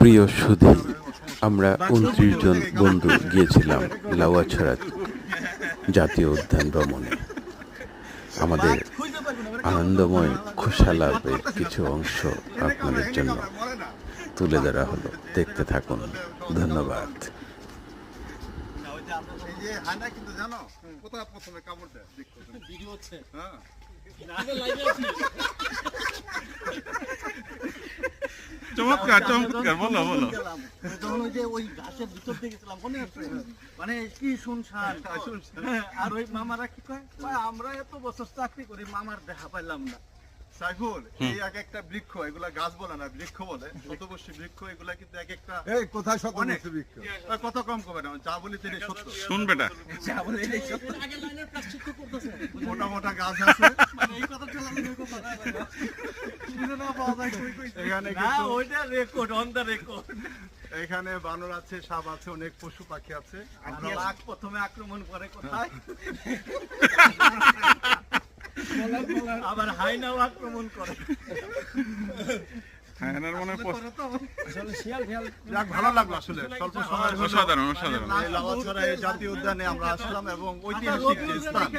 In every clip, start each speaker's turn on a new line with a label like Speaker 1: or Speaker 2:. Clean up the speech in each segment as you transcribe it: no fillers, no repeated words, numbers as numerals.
Speaker 1: প্রিয় সুধী, আমরা 29 জন বন্ধু গিয়েছিলাম লাউয়াছড়া জাতীয় উদ্যান ভ্রমণে। আমাদের আনন্দময় খোসালাপের কিছু অংশ আপনাদের জন্য তুলে ধরা হলো, দেখতে থাকুন। ধন্যবাদ।
Speaker 2: চমৎকার চমৎকার, বলো বলো।
Speaker 3: যখন ওই যে ওই ঘাসের ভিতর দিয়ে গেছিলাম, মনে আছে? মানে কি শুনশান। আর ওই মামারা কি কয়, আমরা এত বছর চাকরি করি, মামার দেখা পাইলাম না।
Speaker 4: সাইফুল, এই এক একটা বৃক্ষ, এগুলা গাছ বলে না, বৃক্ষ বলে, শতবর্ষী বৃক্ষ, এগুলা কিন্তু এক একটা
Speaker 5: কোথায় শতবর্ষী বৃক্ষ?
Speaker 4: কত কম কবে না, যা বলি তিনি সত্য।
Speaker 2: শুন বেটা,
Speaker 4: মোটা মোটা গাছ আছে এখানে,
Speaker 3: ওইটা রেকর্ড, অন দা রেকর্ড।
Speaker 4: এখানে বানর আছে, সাপ আছে, অনেক পশু পাখি আছে।
Speaker 3: আমরা লাখ প্রথমে আক্রমণ করে কোথায়, আবার হাইনাও আক্রমণ করে।
Speaker 4: যাক, ভালো লাগলো আসলে, স্বল্প সময়।
Speaker 2: অসাধারণ অসাধারণ।
Speaker 4: লাউয়াছড়া জাতীয় উদ্যানে আমরা আসলাম এবং ঐতিহাসিক যে স্থান,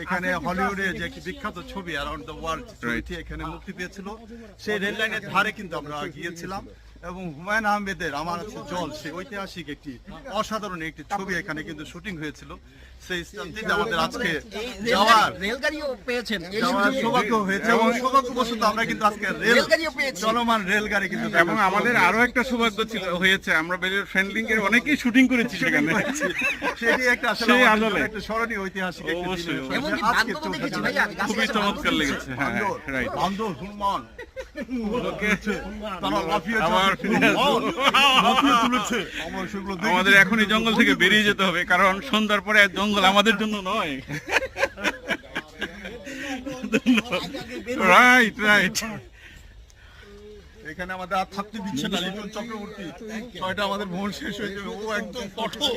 Speaker 4: এখানে হলিউডের যে একটি বিখ্যাত ছবি অ্যারাউন্ড দ্য ওয়ার্ল্ড ছবিটি এখানে মুক্তি পেয়েছিল, সেই রেল লাইনের ধারে কিন্তু আমরা গিয়েছিলাম এবং হুমায়ুন আহমেদের আমার আছে জল, সেই ঐতিহাসিক একটি অসাধারণ একটি ছবি এখানে কিন্তু শুটিং হয়েছিল। সেই স্থান থেকে আমাদের আজকে যাওয়ার
Speaker 3: রেলগাড়িও পেয়েছেন,
Speaker 4: সৌভাগ্য হয়েছে এবং সৌভাগ্যবশত আমরা কিন্তু আজকে চলমান রেলগাড়ি কিন্তু,
Speaker 2: এবং আমাদের আরো একটা সৌভাগ্য হয়েছে, আমরা ফ্রেন্ডলিং এর অনেকেই শুটিং করেছি সেখানে।
Speaker 4: সেটি একটা আসলে একটা স্মরণীয় ঐতিহাসিক
Speaker 2: অবশ্যই
Speaker 4: আজকে
Speaker 2: খুবই চমৎকার লেগেছে। হ্যাঁ, রাইট।
Speaker 4: বান্দর হুলমান তারা লাফিয়ে
Speaker 2: আবার আমাদের এখনই জঙ্গল থেকে বেরিয়ে যেতে হবে, কারণ সন্ধ্যার পরে এক জঙ্গল আমাদের জন্য নয়। Right right.
Speaker 4: এখানে আমাদের আর থাকতে দিচ্ছে না লিটন চক্রবর্তী, ছয়টা আমাদের ভ্রমণ শেষ হয়ে যাবে, ও একদম কঠোর।